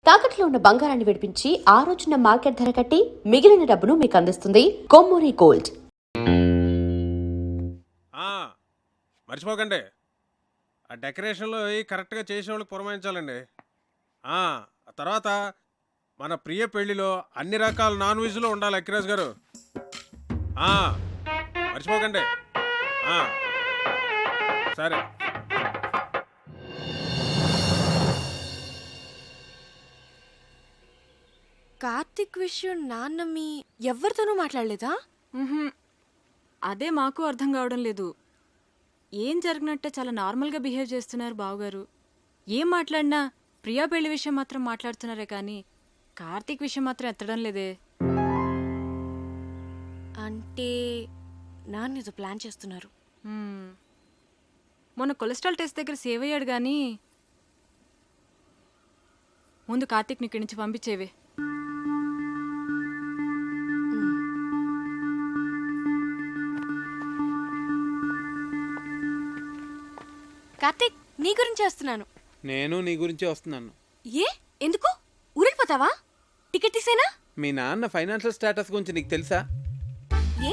తాకట్లో ఉన్న బంగారాన్ని విడిపించి ఆ రోజున మార్కెట్ ధర కట్టి మిగిలిన డబ్బును మీకు అందిస్తుంది కొమ్మూరి గోల్డ్. మర్చిపోకండి, ఆ డెకరేషన్లో కరెక్ట్గా చేసే వాళ్ళకి పురమాయించాలండి. ఆ తర్వాత మన ప్రియ పెళ్లిలో అన్ని రకాల నాన్ వెజ్లో ఉండాలి అక్కిరాజ్ గారు. మర్చిపోకండి. సరే. కార్తిక్ విషయం నాన్న మీ ఎవరితోనూ మాట్లాడలేదా? అదే మాకు అర్థం కావడం లేదు. ఏం జరిగినట్టే చాలా నార్మల్గా బిహేవ్ చేస్తున్నారు బావగారు. ఏం మాట్లాడినా ప్రియా పెళ్లి విషయం మాత్రం మాట్లాడుతున్నారే కానీ కార్తీక్ విషయం మాత్రం ఎత్తడం లేదే. అంటే నాన్న ఏదో ప్లాన్ చేస్తున్నారు. మొన్న కొలెస్ట్రాల్ టెస్ట్ దగ్గర సేవ్ అయ్యాడు కానీ ముందు కార్తీక్ని ఇక్కడి నుంచి పంపించేవే. కార్తిక్, నీ గురించి వస్తున్నాను. నేను నీ గురించే వస్తున్నాను. ఏ ఎందుకు ఊరిపోతావా? టికెట్ తీసేనా? మీ నాన్న ఫైనాన్షియల్ స్టేటస్ గురించి నీకు తెలుసా? ఏ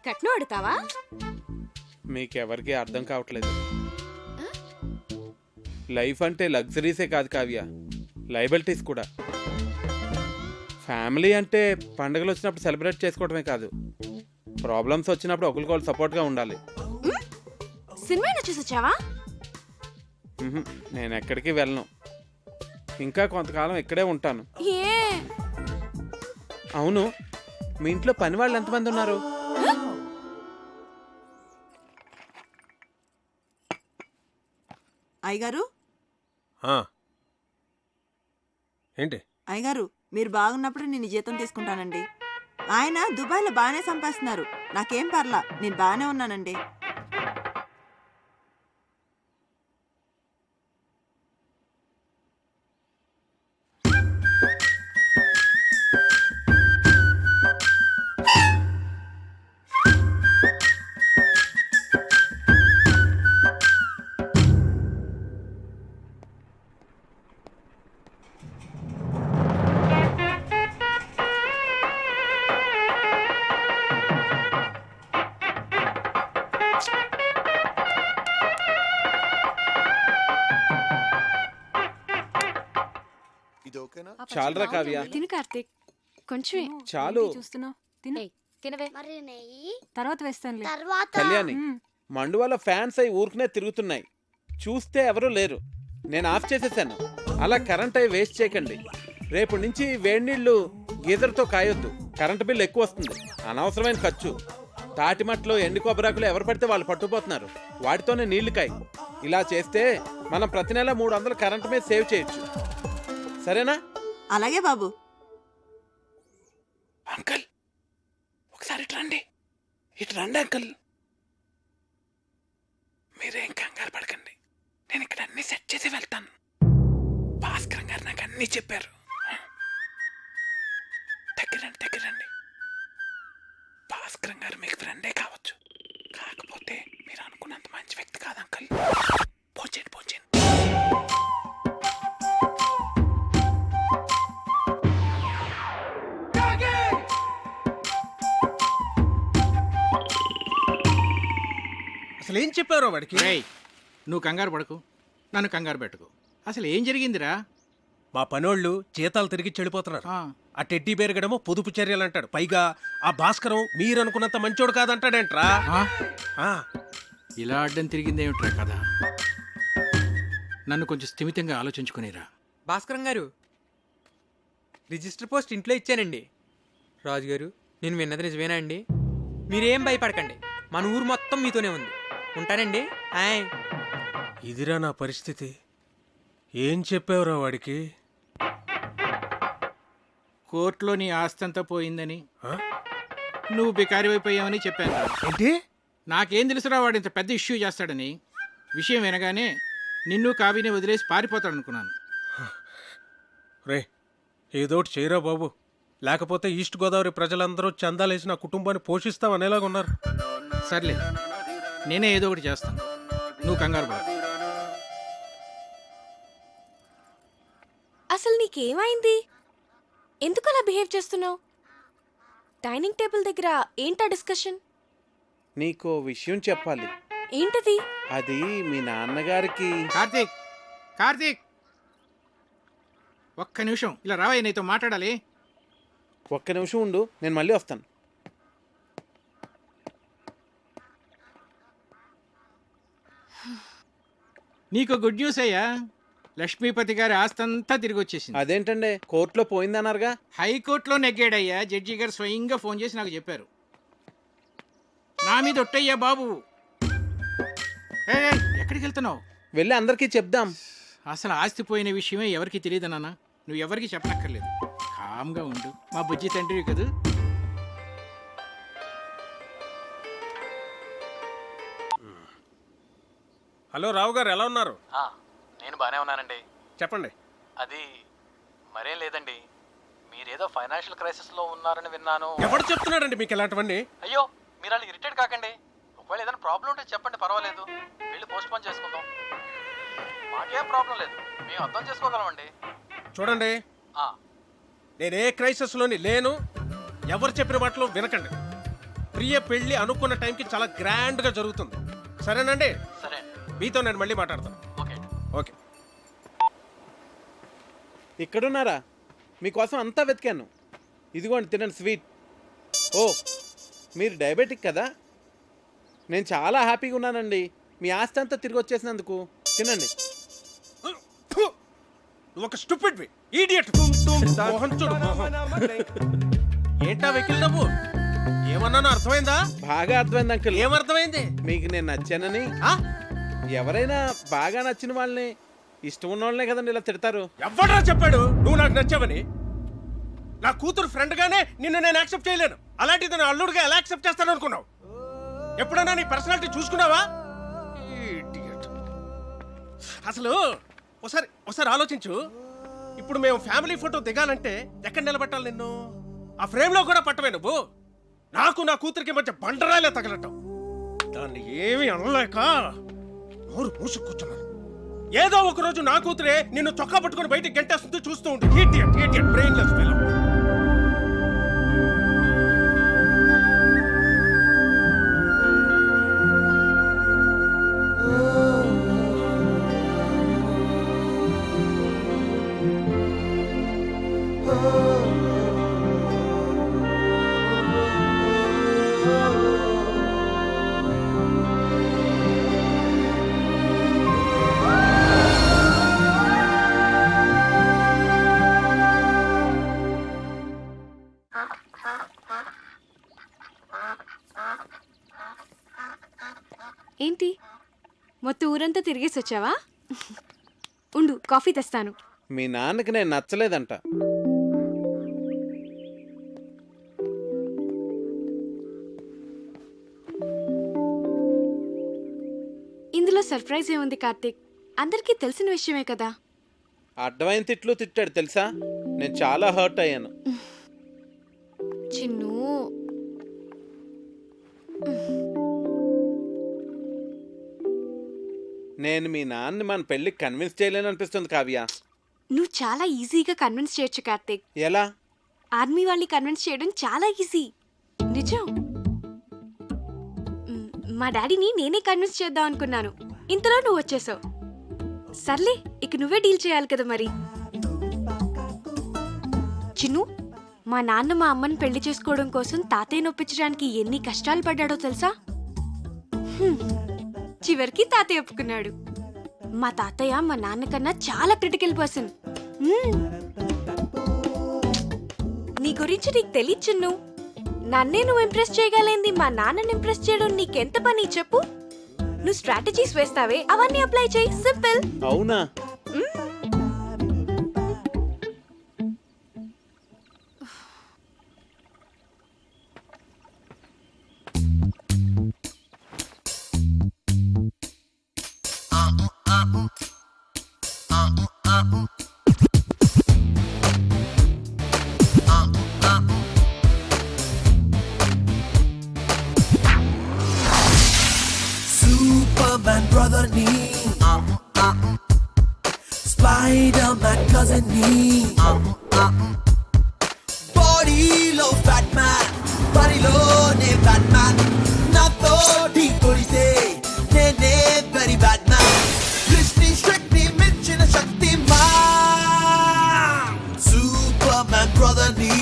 కట్నం అడుగుతావా? మీకెవరికి అర్థం కావట్లేదు. లైఫ్ అంటే లగ్జరీసే కాదు కావ్య, లయబిలిటీస్ కూడా. ఫ్యామిలీ అంటే పండుగలు వచ్చినప్పుడు సెలబ్రేట్ చేసుకోవడమే కాదు, ప్రాబ్లమ్స్ వచ్చినప్పుడు ఒకరికొకరు సపోర్ట్గా ఉండాలి. సినిమా చూసి వచ్చావా? నేను ఎక్కడికి వెళ్ళను, ఇంకా కొంతకాలం ఇక్కడే ఉంటాను. ఏ అవును, మీ ఇంట్లో పని వాళ్ళు ఎంతమంది ఉన్నారు? అయ్యగారు, ఏంటి అయ్యగారు, మీరు బాగున్నప్పుడు నేను జీతం తీసుకుంటానండి. ఆయన దుబాయ్లో బాగానే సంపాదిస్తున్నారు, నాకేం పర్లా, నేను బాగానే ఉన్నానండి. చాలరా కావ్య, తిను కార్తిక్, కొంచెం చాలు. చూస్తున్నావు, తిను. తర్వాత వేస్తానులే. కళ్యాణి, మండువాల ఫ్యాన్స్ అయి ఊరుకునే తిరుగుతున్నాయి, చూస్తే ఎవరూ లేరు. నేను ఆఫ్ చేసేసాను. అలా కరెంట్ అయి వేస్ట్ చేయకండి. రేపు నుంచి వేడి నీళ్లు గీజర్తో కాయొద్దు, కరెంట్ బిల్ ఎక్కువ వస్తుంది, అనవసరమైన ఖర్చు. తాటిమట్లో ఎండు కొబ్బరాకులు ఎవరు పడితే వాళ్ళు పట్టుకుపోతున్నారు, వాటితోనే నీళ్లు కాయి. ఇలా చేస్తే మనం ప్రతి నెల 300 కరెంట్ మీద సేవ్ చేయొచ్చు. సరేనా? అలాగే బాబు. అంకల్, ఒకసారి ఇటు రండి. ఇటు రండి అంకల్. మీరేం కంగారు పడకండి, నేను ఇక్కడ అన్ని సెట్ చేసి వెళ్తాను. భాస్కర్ గారు నాకు అన్ని చెప్పారు. దగ్గరండి. భాస్కర్ గారు మీకు ఫ్రెండే కావచ్చు, కాకపోతే మీరు అనుకున్నంత మంచి వ్యక్తి కాదు అంకల్. పోచేయండి. అసలు ఏం చెప్పారో వాడికి? నువ్వు కంగారు పడకు, నన్ను కంగారు పెట్టుకు. అసలు ఏం జరిగిందిరా? మా పనోళ్ళు జీతాలు తిరిగి చెడిపోతున్నారు. ఆ టెడ్డీ బేరగడమో పొదుపు చర్యలు అంటాడు, పైగా ఆ భాస్కరం మీరు అనుకున్నంత మంచోడు కాదంటాడేంట్రా. ఇలా అడ్డం తిరిగిందేమిట్రా కదా? నన్ను కొంచెం స్థిమితంగా ఆలోచించుకునేరా. భాస్కరం గారు, రిజిస్టర్ పోస్ట్ ఇంట్లో ఇచ్చానండి. రాజుగారు, నేను విన్నది నిజమేనా అండి? మీరేం భయపడకండి, మన ఊరు మొత్తం మీతోనే ఉంది. ఉంటానండి. ఇదిరా నా పరిస్థితి. ఏం చెప్పావురా వాడికి? కోర్టులో నీ ఆస్తి అంతా పోయిందని, నువ్వు బికారివైపోయావని చెప్పాను. ఏంటి? నాకేం తెలుసురా వాడు ఇంత పెద్ద ఇష్యూ చేస్తాడని. విషయం వినగానే నిన్ను కావిని వదిలేసి పారిపోతాడనుకున్నాను. రే, ఏదోటి చేయరా బాబు, లేకపోతే ఈస్ట్ గోదావరి ప్రజలందరూ చందాలేసి నా కుటుంబాన్ని పోషిస్తామనేలాగున్నారు. సర్లే, నేనే ఏదో ఒకటి చేస్తాను, నువ్వు కంగారు పడ. అసలు నీ నీకేమైంది? ఎందుకు అలా బిహేవ్ చేస్తున్నావు? డైనింగ్ టేబుల్ దగ్గర ఏంటా డిస్కషన్? నీకో విషయం చెప్పాలి. ఏంటది? అది మీ నాన్నగారికి. కార్తీక్, కార్తీక్, ఒక్క నిమిషం ఇలా రావయ్య, నీతో మాట్లాడాలి. ఒక్క నిమిషం ఉండు, నేను మళ్ళీ వస్తాను. నీకు గుడ్ న్యూస్ అయ్యా, లక్ష్మీపతి గారి ఆస్తంతా తిరిగి వచ్చేసింది. అదేంటండి, కోర్టులో పోయిందన్నారుగా? హైకోర్టులో నెగ్గాడయ్యా. జడ్జి గారు స్వయంగా ఫోన్ చేసి నాకు చెప్పారు. నా మీద ఒట్టయ్యా బాబు. ఏయ్, ఎక్కడికి వెళ్తున్నావు? వెళ్ళి అందరికీ చెప్దాం. అసలు ఆస్తి పోయిన విషయమే ఎవరికి తెలియదు నాన్న. నువ్వు ఎవరికి చెప్పనక్కర్లేదు. కామ్గా ఉండు, మా బుజ్జి తండ్రి కదూ. హలో రావు గారు, ఎలా ఉన్నారు? నేను బాగానే ఉన్నానండి. చెప్పండి. అది మరేం లేదండి, మీరేదో ఫైనాన్షియల్ క్రైసిస్లో ఉన్నారని విన్నాను. ఎవడు చెప్తున్నాడండి మీకు ఇలాంటివన్నీ? అయ్యో, మీరు అలా ఇరిటేట్ కాకండి. ఒకవేళ ఏదైనా ప్రాబ్లం ఉంటే చెప్పండి, పర్వాలేదు. వెళ్ళి పోస్ట్ పోన్ చేసుకుందాం. మాకేం ప్రాబ్లం లేదు, మేము అర్థం చేసుకోగలమండి. చూడండి, నేనే క్రైసిస్లోని లేను. ఎవరు చెప్పిన మాటలు వినకండి. ప్రియ పెళ్లి అనుకున్న టైంకి చాలా గ్రాండ్గా జరుగుతుంది. సరేనండి? సరే, మీతో నేను మళ్ళీ మాట్లాడతాను. ఓకే. ఓకే. ఇక్కడున్నారా? మీకోసం అంతా వెతికాను. ఇదిగోండి, తినండి స్వీట్. ఓ, మీరు డయాబెటిక్ కదా? నేను చాలా హ్యాపీగా ఉన్నానండి మీ ఆస్తి అంతా తిరిగి వచ్చేసినందుకు. తినండి. ఒక స్టూపిడ్ ఈడియట్. మోహన్ చూడు, మోహన్. ఏంటా వెకిల్ నవ్వు? ఏమన్నానో అర్థమైందా? బాగా అర్థమైంది అంకుల్. ఏమర్థమైంది? మీకు నేను నచ్చానని. ఎవరైనా బాగా నచ్చిన వాళ్ళని, ఇష్టం ఉన్న వాళ్ళనే కదండి ఇలా తిడతారు. ఎవడ్రా చెప్పాడు నువ్వు నాకు నచ్చావని? నా కూతురు ఫ్రెండ్ గానే నిన్ను నేను యాక్సెప్ట్ చేయలేను. అలాంటిది నా అల్లుడుగా ఎలా యాక్సెప్ట్ చేస్తాను అనుకున్నావు? ఎప్పుడైనా నీ పర్సనాలిటీ చూసుకున్నావా? Idiot. అసలు ఒకసారి ఆలోచించు. ఇప్పుడు మేము ఫ్యామిలీ ఫోటో దిగాలంటే ఎక్కడ నిలబెట్టాలి నిన్ను? ఆ ఫ్రేమ్ లో కూడా పట్టవే నువ్వు. నాకు నా కూతురికి మధ్య బండరాలే తగలటం. దాన్ని ఏమీ అనలేక నోరు మూసు కూర్చున్నాను. ఏదో ఒక రోజు నా కూతురే నిన్ను చొక్కా పట్టుకుని బయటికి గంటేస్తుంది. చూస్తూ ఉండు. Idiot, brainless fellow. ఏంటి, మొత్తం ఊరంతా తిరిగేసి వచ్చావా? ఉండు, కాఫీ తెస్తాను. మీ నాన్నకి నేను నచ్చలేదంట. ఇందులో సర్ప్రైజ్ ఏముంది కార్తీక్? అందరికీ తెలిసిన విషయమే కదా. అడ్డమైన తిట్లు తిట్టాడు తెలుసా? నేను చాలా హర్ట్ అయ్యాను. చిన్ను, నేను మీ నాన్నని మన పెళ్ళికి కన్విన్స్ చేయలేను అనిపిస్తుంది కావ్య. నువ్వు చాలా ఈజీగా కన్విన్స్ చేయొచ్చు కార్తీక్. ఎలా? ఆర్మీ వాళ్ళని కన్విన్స్ చేయడం చాలా ఈజీ. నిజం. మా డాడీని నేనే కన్విన్స్ చేద్దాం అనుకున్నాను, ఇంతలో నువ్వు వచ్చేసావు. సర్లే, ఇక నువ్వే డీల్ చేయాలి కదా మరి. చిన్ను, మా నాన్న మా అమ్మని పెళ్లి చేసుకోవడం కోసం తాతయ్య నొప్పించడానికి ఎన్ని కష్టాలు పడ్డాడో తెలుసా? చివరికి తాతయ్య ఒప్పుకున్నాడు. మా తాతయ్య మా నాన్నకన్నా చాలా క్రిటికల్ పర్సన్. నీ గురించి నీకు తెలియదు చిన్ను. నన్నే నువ్వు ఇంప్రెస్ చేయగలేంది మా నాన్నని ఇంప్రెస్ చేయడం నీకెంత పని చెప్పు. నువ్వు స్ట్రాటజీస్ వేస్తావే, అవన్నీ అప్లై చేయి. సింపుల్. అవునా? Superman brother ni cousin me. Body low fat man, body low ne bad man. Not body body say, ne very bad man. Krishni Shakti Michina Shakti man. Superman brother me.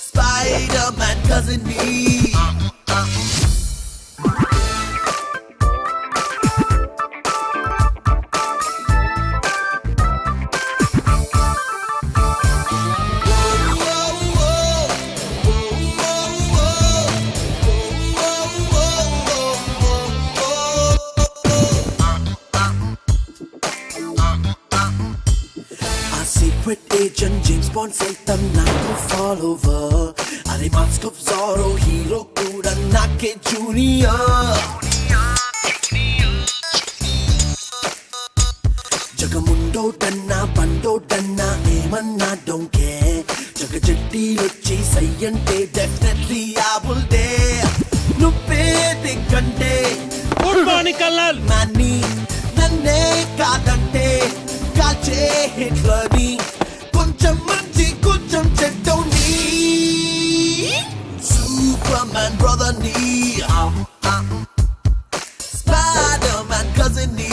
Spider-Man cousin me. Secret agent James Bond సైతం నాకు follower అరే mask of Jaro hero కూడా నాకే junior జగముండోటన్నా బండోటన్నా ఏమన్నా don't care జగ జట్టీలొచ్చి సై అంటే definitely I will dare నువ్వే దిక్కంటే good morning కల్లాల్ నాన్ని నన్నే కాదంటే కాచే హిట్లర్ని కొంచెం మంచి కొంచెం చెడ్డోని సూపర్మ్యాన్ బ్రదర్ ని స్పైడర్మ్యాన్ కజిన్ ని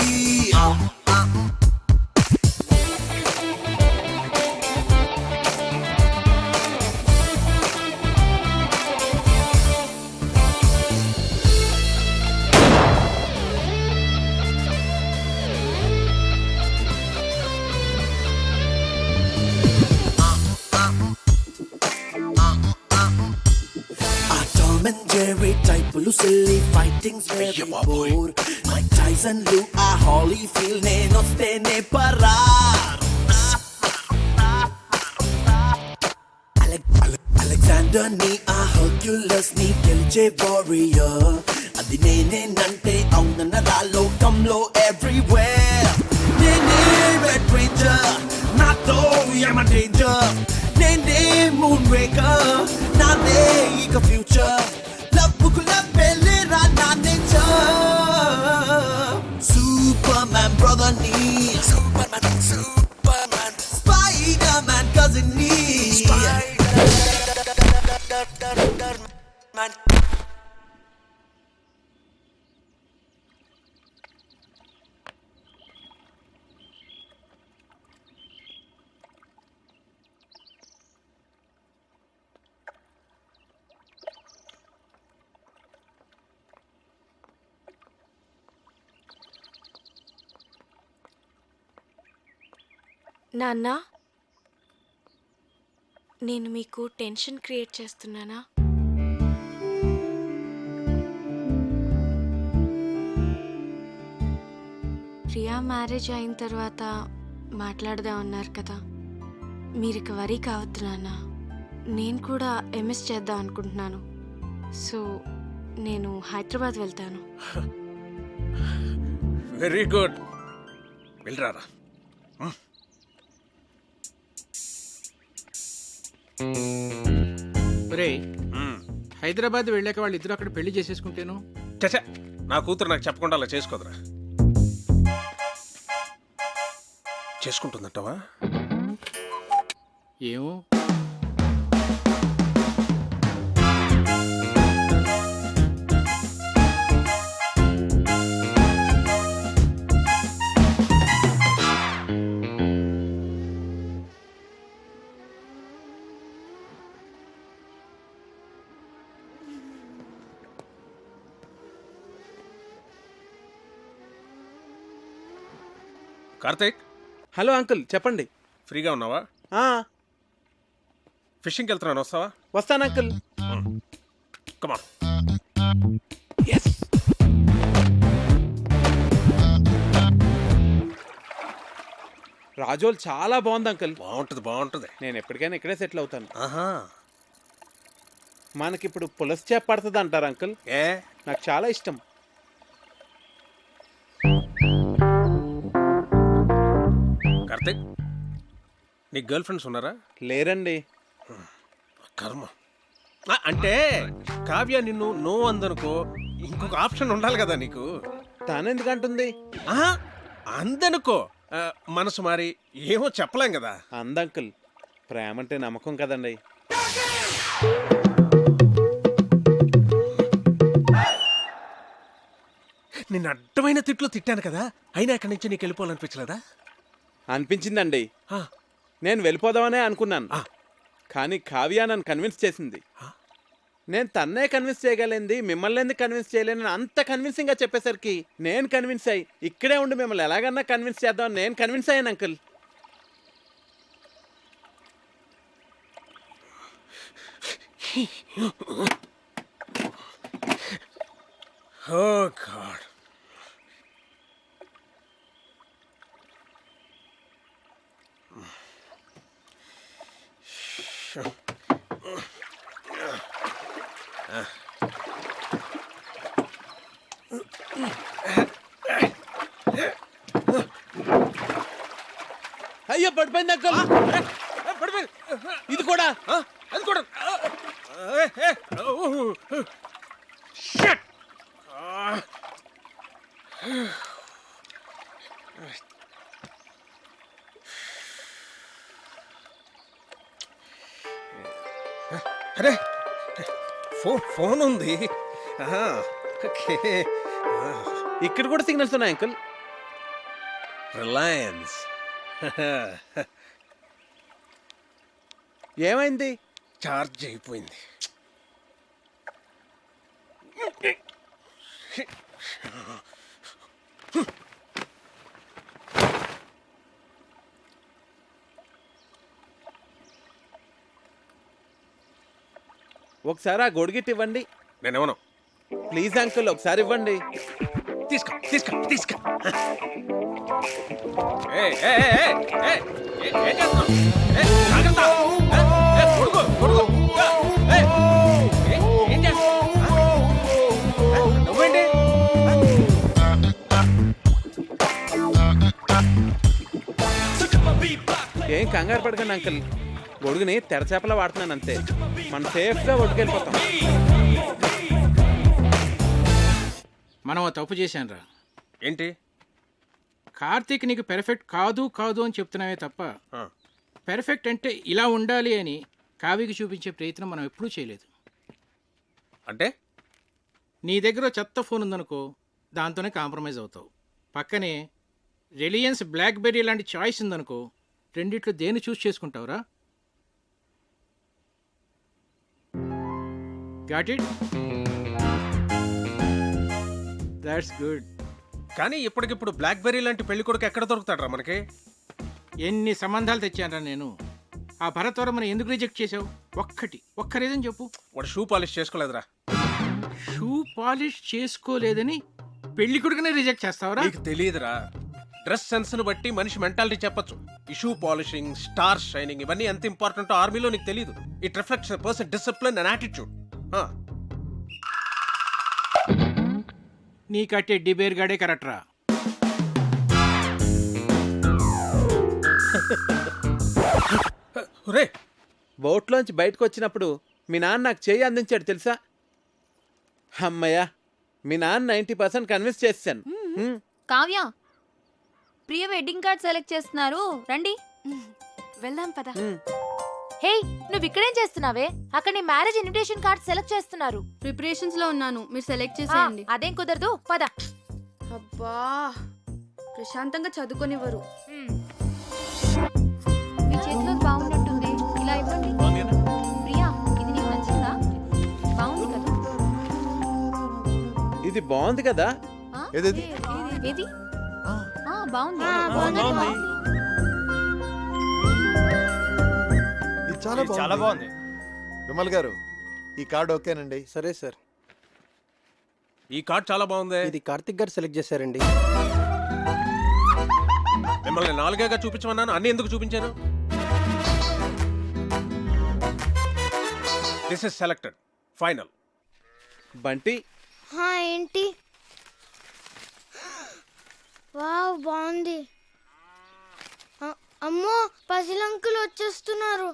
and Jerry typulu silly fightings very bored Mike Tyson Lou a Holyfield neno stene parar Alexander ni a Hercules ni gilche warrior adi nene nante aunana ralo kamlo everywhere nene red ranger nato yama danger nene moonraker nade ika future Superman brother ni Superman Spider-Man cousin ni Spider-Man నాన్న నేను మీకు tension create చేస్తున్నానా? Priya marriage అయిన తర్వాత మాట్లాడదాం అన్నారు కదా, మీరు ఇక వరీ కావద్దు నాన్న. నేను కూడా ఎంఎస్ చేద్దాం అనుకుంటున్నాను. సో నేను హైదరాబాద్ వెళ్తాను. Very good, వెళ్ళరారా. హైదరాబాద్ వెళ్ళాక వాళ్ళు ఇద్దరు అక్కడ పెళ్లి చేసేసుకుంటేను. చచ్చా, నా కూతురు నాకు చెప్పకుండా అలా చేసుకోదురా. చేసుకుంటుందంటావా? ఏమో. కార్తీక్. హలో అంకుల్, చెప్పండి. ఫ్రీగా ఉన్నావా? ఫిషింగ్కి వెళ్తున్నాను, వస్తావా? వస్తాను అంకుల్. Come on. రాజోల్ చాలా బాగుంది అంకుల్. బాగుంటుంది. నేను ఎప్పటికైనా ఇక్కడే సెటిల్ అవుతాను. ఆహా. మనకిప్పుడు పులస చేప పడుతుంది అంటారు అంకుల్. నాకు చాలా ఇష్టం. కార్తీక్, నీ గర్ల్ ఫ్రెండ్స్ ఉన్నారా? లేరండి. కర్మ. అంటే కావ్య నిన్ను నో అందనుకో, ఇంకొక ఆప్షన్ ఉండాలి కదా నీకు. తను ఎందుకంటుంది? అందనుకో, మనసు మారి ఏమో చెప్పలేం కదా. అంకుల్ ప్రేమ అంటే నమ్మకం కదండి. నిన్ను అడ్డమైన తిట్లు తిట్టాను కదా, అయినా ఇక్కడి నుంచి నీకు వెళ్ళిపోవాలనిపించలేదా? అనిపించిందండి. ఆ, నేను వెళ్ళిపోదామనే అనుకున్నాను, ఆ. కానీ కావ్య నన్ను కన్విన్స్ చేసింది. నేను తన్నే కన్విన్స్ చేయగలిగింది, మిమ్మల్ని ఎందుకు కన్విన్స్ చేయలేనని అంత కన్విన్సింగ్గా చెప్పేసరికి నేను కన్విన్స్ అయ్యి ఇక్కడే ఉండి మిమ్మల్ని ఎలాగన్నా కన్విన్స్ చేద్దామని నేను కన్విన్స్ అయ్యాను అంకుల్. ఓ గాడ్. అయ్యో పడిపోయింది అంకుల్. పడిపోయింది. ఇది కూడా అది కూడా. Shit! అరే ఫోన్ ఉంది. ఓకే. ఇక్కడ కూడా సిగ్నల్స్ ఉన్నాయి అంకుల్. రిలయన్స్. ఏమైంది? చార్జ్ అయిపోయింది. ఒకసారి ఆ గొడుగిట్ ఇవ్వండి. నేనేమను. ప్లీజ్ అంకుల్ ఒకసారి ఇవ్వండి. తీసుకో తీసుకో తీసుకో. నువ్వేంటి? ఏం కంగారు పడకండి అంకుల్, గొడుగుని తెరచేపలా వాడుతున్నాను అంతే. మనం సేఫ్గా ఒడ్డుకెళ్ళిపోతాం. మనం ఓ తప్పు చేశానురా. ఏంటి? కార్తీక్ నీకు పెర్ఫెక్ట్ కాదు కాదు అని చెప్తున్నావే తప్ప పెర్ఫెక్ట్ అంటే ఇలా ఉండాలి అని కావ్యకి చూపించే ప్రయత్నం మనం ఎప్పుడూ చేయలేదు. అంటే నీ దగ్గర ఓ చెత్త ఫోన్ ఉందనుకో, దాంతోనే కాంప్రమైజ్ అవుతావు. పక్కనే రిలయన్స్ బ్లాక్బెర్రీ లాంటి చాయిస్ ఉందనుకో, రెండిట్లో దేన్ని చూస్ చేసుకుంటావురా? Got it? That's good. కానీ ఇప్పటికిప్పుడు బ్లాక్బెర్రీ లాంటి పెళ్లి కొడుకు ఎక్కడ దొరుకుతాడరా మనకి? ఎన్ని సంబంధాలు తెచ్చానరా నేను. ఆ భరత్వరమని ఎందుకు రిజెక్ట్ చేసావు? ఒక్క రీజన్ చెప్పు. వాడు షూ పాలిష్ చేసుకోలేదురా. షూ పాలిష్ చేసుకోలేదని పెళ్లి కొడుకునే రిజెక్ట్ చేస్తావరా? నీకు తెలియదురా. డ్రెస్ సెన్స్ ను బట్టి మనిషి మెంటాలిటీ చెప్పొచ్చు. ఈ షూ పాలిషింగ్, స్టార్ షైనింగ్ ఇవన్నీ ఎంత ఇంపార్టెంట్ ఆర్మీలో నీకు తెలియదు. It reflects person discipline and attitude. నీ కట్టే డిబేర్ గాడే కరెక్ట్రా. రే బోట్లోంచి బయటకు వచ్చినప్పుడు మీ నాన్న నాకు చేయి అందించాడు తెలుసా? అమ్మయ్యా, మీ నాన్న 90% కన్విన్స్ చేశాను. కావ్య, ప్రియ వెడ్డింగ్ కార్డ్ సెలెక్ట్ చేస్తున్నారు, రండి. వెళ్దాం పద. హే, నువ్వు ఇక్కడేం చేస్తున్నావే? అక్కడ నీ మ్యారేజ్ ఇన్విటేషన్ కార్డ్ సెలెక్ట్ చేస్తున్నారు. ప్రిపరేషన్స్ లో ఉన్నాను, మీరు సెలెక్ట్ చేసేయండి. అదేం కుదరదు, పద. అబ్బా, ప్రశాంతంగా చదువుకొనివ్వరు. మీ చేతిలో బాగున్నట్టుంది, ఇలా ఇవ్వండి. ప్రియా, ఇది నీకు నచ్చిందా? బాగుంది కదా? ఇది బాగుంది కదా? ఏది? బాగుంది. చాలా బాగుంది. విమల్ గారు, ఈ కార్డు ఓకేనండి? సరే సార్. ఈ కార్డ్ చాలా బాగుంది. ఇది కార్తిక్ గారు సెలెక్ట్ చేశారండి. మిమ్మల్ని 4గా చూపించమన్నాను, అన్ని ఎందుకు చూపించాను? This is selected, final. Bunty ఏంటి? వావ్, బాగుంది. అమ్మో, పసిలంకులు వచ్చేస్తున్నారు.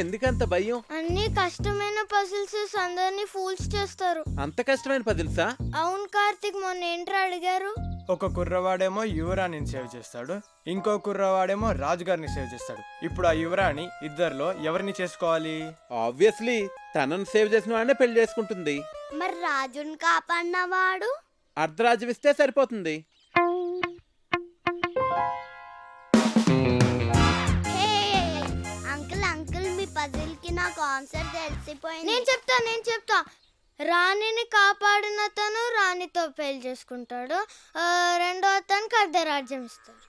ఎందుకంత భయం? అన్ని కష్టమైన పజిల్స్ అందరినీ ఫూల్స్ చేస్తారు. అంత కష్టమైన పజిల్సా? అవును కార్తిక్, మొన్న ఏంట్రా అడిగారు? ఒక కుర్రవాడేమో యువరాణిని సేవ్ చేస్తాడు, ఇంకో కుర్రవాడేమో రాజుగారిని సేవ్ చేస్తాడు. ఇప్పుడు ఆ యువరాణి ఇద్దరిలో ఎవరిని చేసుకోవాలి? ఆబ్వియస్లీ తనను సేవ్ చేసిన వాడినే పెళ్లి చేసుకుంటుంది. మరి రాజుని కాపాడినవాడు అర్ధరాజ్యం ఇస్తే సరిపోతుంది. అంకుల్ అంకుల్ మీ పజిల్ కి నాకు ఆన్సర్ తెలిసిపోయింది. నేను చెప్తా రాణిని కాపాడిన తను రాణితో పెళ్లి చేసుకుంటాడు, రెండో అతనికి అర్ధరాజ్యం ఇస్తాడు.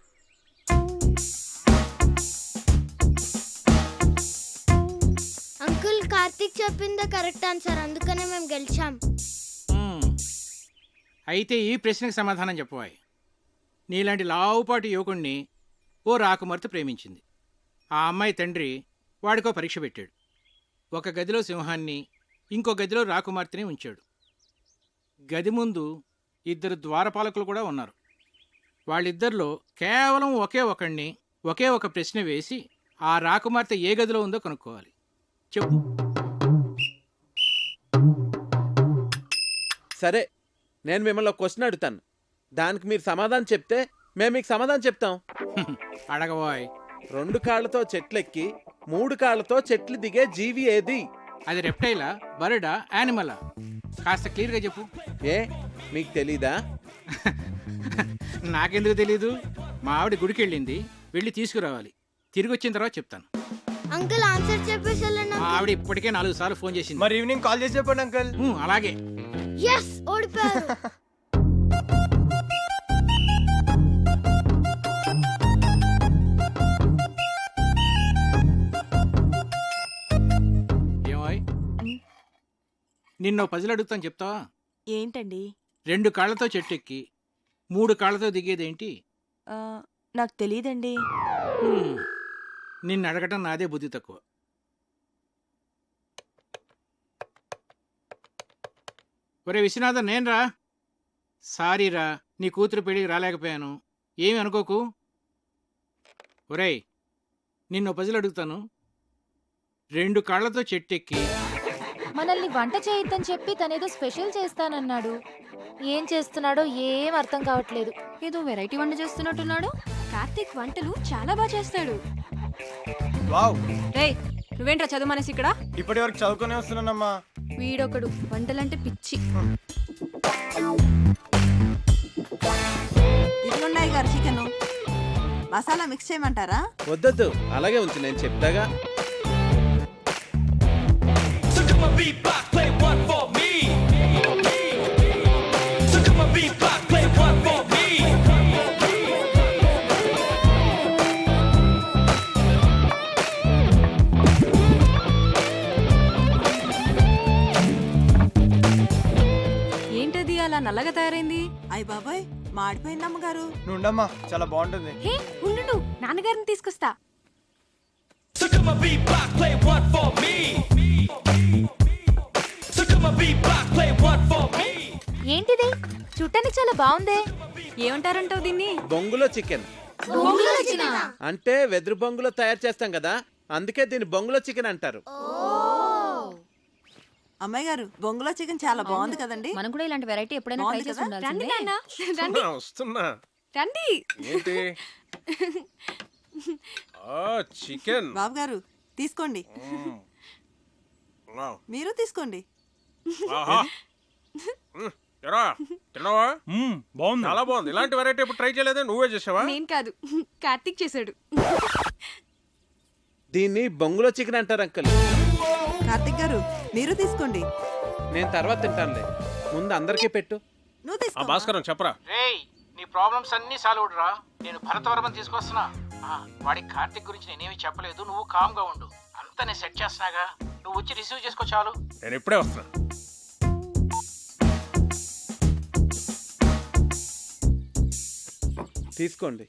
అంకుల్ కార్తీక్ చెప్పిందే కరెక్ట్ ఆన్సర్, అందుకనే మేము గెలిచాం. అయితే ఈ ప్రశ్నకు సమాధానం చెప్పవాయి. నీలాంటి లావుపాటి యువకుణ్ణి ఓ రాకుమార్తె ప్రేమించింది. ఆ అమ్మాయి తండ్రి వాడికో పరీక్ష పెట్టాడు. ఒక గదిలో సింహాన్ని, ఇంకో గదిలో రాకుమార్తెని ఉంచాడు. గది ముందు ఇద్దరు ద్వారపాలకులు కూడా ఉన్నారు. వాళ్ళిద్దరిలో కేవలం ఒకే ఒక ప్రశ్న వేసి ఆ రాకుమార్తె ఏ గదిలో ఉందో కనుక్కోవాలి. చెప్పు. సరే, నేను మిమ్మల్ని ఒక క్వశ్చన్ అడుగుతాను. దానికి మీరు సమాధానం చెప్తే మేము మీకు సమాధానం చెప్తాం. అడగబోయ్. 2 కాళ్ళతో చెట్లెక్కి 3 కాళ్ళతో చెట్లు దిగే జీవి ఏది? అది రెప్టైలా, బర్డా, యానిమలా? కాస్త క్లియర్గా చెప్పు. ఏ మీకు తెలీదా? నాకెందుకు తెలీదు? మా ఆవిడ గుడికి వెళ్ళింది, వెళ్ళి తీసుకురావాలి. తిరిగి వచ్చిన తర్వాత చెప్తాను. అంకుల్ ఆన్సర్ చెప్పేసి మా ఆవిడ ఇప్పటికే 4 సార్లు ఫోన్ చేసింది. మరి ఈవినింగ్ కాల్ చేసి చెప్పండి అంకుల్. అలాగే. yes ఓడిపోయారు. ఏమాయ్, నిన్నో పజిల్ అడుగుతాను, చెప్తావా? ఏంటండి? 2 కాళ్ళతో చెట్టు ఎక్కి 3 కాళ్ళతో దిగేదేంటి? నాకు తెలియదండి. నిన్ను అడగటం నాదే బుద్ధి తక్కువ. ఒరే విశ్వనాథన్, నేనురా. సారీరా, నీ కూతురు పెళ్ళికి రాలేకపోయాను, ఏమి అనుకోకు. ఒరేయ్, నిన్ను పజిల్ అడుగుతాను. 2 కాళ్ళతో చెట్టెక్కి మనల్ని వంట చేయొద్దని చెప్పి తనేదో స్పెషల్ చేస్తానన్నాడు. ఏం చేస్తున్నాడో ఏం అర్థం కావట్లేదు. ఏదో వెరైటీ వంట చేస్తున్నట్టున్నాడు. కార్తీక్ వంటలు చాలా బాగా చేస్తాడు. వావ్. రేయ్, నువ్వేంట్రా చదువు మనసి ఇక్కడ? ఇప్పటి వరకు చదువుకునే వస్తున్నానమ్మా. వీడొకడు వంటలంటే పిచ్చి. ఇదిగోండి గారు చికెన్. మసాలా మిక్స్ చేయమంటారా? వద్దొద్దు, అలాగే ఉంచు, నేను చెప్తాగా. ఏంటది అలా నల్లగా తయారైంది? అయ్య బాబాయ్, మాడిపోయింది అమ్మగారు. నుండమ్మా, చాలా బాగుంటుంది. హే ఉండు, నాన్నగారిని తీసుకొస్తా. ఏంటిది? చూడటానికి చాలా బాగుందే. ఏమంటారంటావు దీన్ని? బొంగులో చికెన్. అంటే వెదురు బొంగులో తయారు చేస్తాం కదా, అందుకే దీన్ని బొంగులో చికెన్ అంటారు. అమ్మాయి గారు, బొంగులో చికెన్ చాలా బాగుంది కదండి. మనం కూడా ఇలాంటి వెరైటీ ఎప్పుడైనా ట్రై చేసి ఉండాల్సిందే. వస్తున్నా. రండి. ఏంటి? చికెన్. బాబు గారు తీసుకోండి. మీరు తీసుకోండి. తిన్నావా? బాగుంది, చాలా బాగుంది. ఇలాంటి వెరైటీ ఇప్పుడు ట్రై చేయలేదే, నువ్వే చేసావా? నేను కాదు, కార్తీక్ చేశాడు. దీన్ని బొంగులో చికెన్ అంటారు అంకల్. కార్తీక్ గారు మీరు తీసుకోండి. నేను తర్వాత తింటానులే, ముందు అందరికీ పెట్టు. నువ్వు తీసుకో. భాస్కరం చెప్పరా. రేయ్, నీ ప్రాబ్లమ్స్ అన్నీ సాల్వ్ రా. నేను భరతవర్మని తీసుకొస్తున్నా. వాడికి కార్తీక్ గురించి నేనేమి చెప్పలేదు, నువ్వు కామ్గా ఉండు. అంతా నేను సెట్ చేస్తున్నాగా, నువ్వు వచ్చి రిసీవ్ చేసుకో చాలు. నేను ఇప్పుడే వస్తున్నా. తీసుకోండి.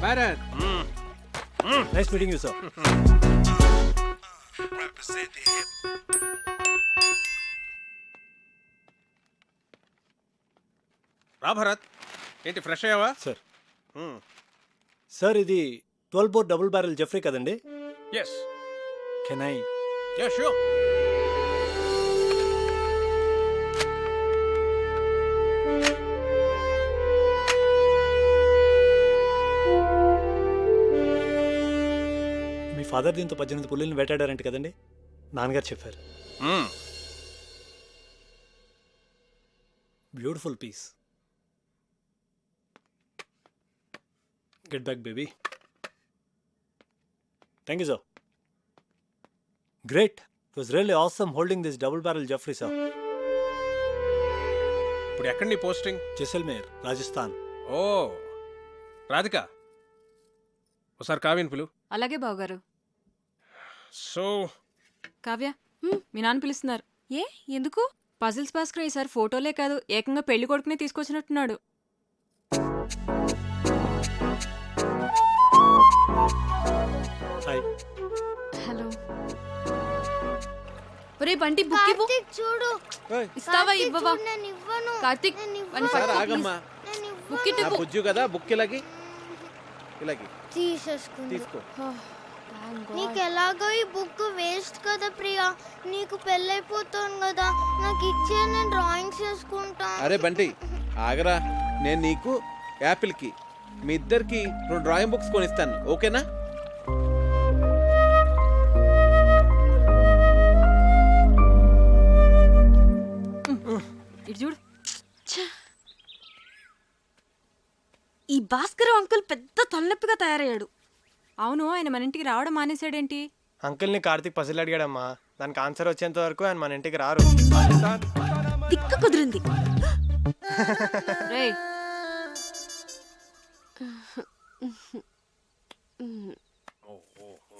Bharat, nice meeting you sir. రా భరత్, ఏంటి ఫ్రెష్ అయ్యావా? సార్ సార్ ఇది 12 బోర్ డబుల్ బ్యారెల్ జెఫ్రీ కదండి? Yes. Can I? Yeah sure. మీ ఫాదర్ దీంతో 18 పుల్లిని వేటాడారంట కదండి? నాన్నగారు చెప్పారు. Beautiful piece. Get back baby. Thank you sir. Great. It was really awesome holding this double barrel Jeffery sir. ఇప్పుడు ఎక్కడ నీ పోస్టింగ్? జైసల్మేర్, రాజస్థాన్. ఓ రాధిక, ఒకసారి కావ్యని పిలు. అలాగే బావగారు. సో కావ్య, మీ నాన్న పిలుస్తున్నారు. ఏ ఎందుకు? పజిల్స్ భాస్కర్ ఈసారి ఫోటోలే కాదు ఏకంగా పెళ్లి కొడుకునే తీసుకొచ్చినట్టున్నాడు. హాయ్. హలో. ఒరే బంటి బుక్ ఇవ్వు. కార్తీక్ చూడు. ఇస్తావా కార్తీక్ ఇవ్వవా? చూడు, నేను ఇవ్వను. కార్తీక్ నేను వన్ ఇవ్వను. సార్ ఆగమ్మా. నేను ఇవ్వను. బుక్ ఇటు నా ఇవ్వు. బుజ్జు కదా, బుక్ ఇలాగి ఇలాగి తీసేసుకుంది. తీసుకో. నీకు ఎలాగో ఈ బుక్ వేస్ట్ కదా ప్రియా, నీకు పెళ్ళైపోతాను కదా, నాకు ఇచ్చే నేను డ్రాయింగ్స్ చేసుకుంటా. అరే బంటి ఆగరా, నేను నీకు యాపిల్కి మీ ఇద్దరికి 2 డ్రాయింగ్ బుక్స్ కొనిస్తాను, ఓకేనా? ఇటు చూడు. ఈ భాస్కర్ అంకుల్ పెద్ద తలనొప్పిగా తయారయ్యాడు. అవును, ఆయన మన ఇంటికి రావడం మానేశాడేంటి? అంకుల్ని కార్తీక్ పసిల్ అడిగాడమ్మా, దానికి ఆన్సర్ వచ్చేంత వరకు ఆయన మన ఇంటికి రారు. తిక్క కుదిరింది. రేయ్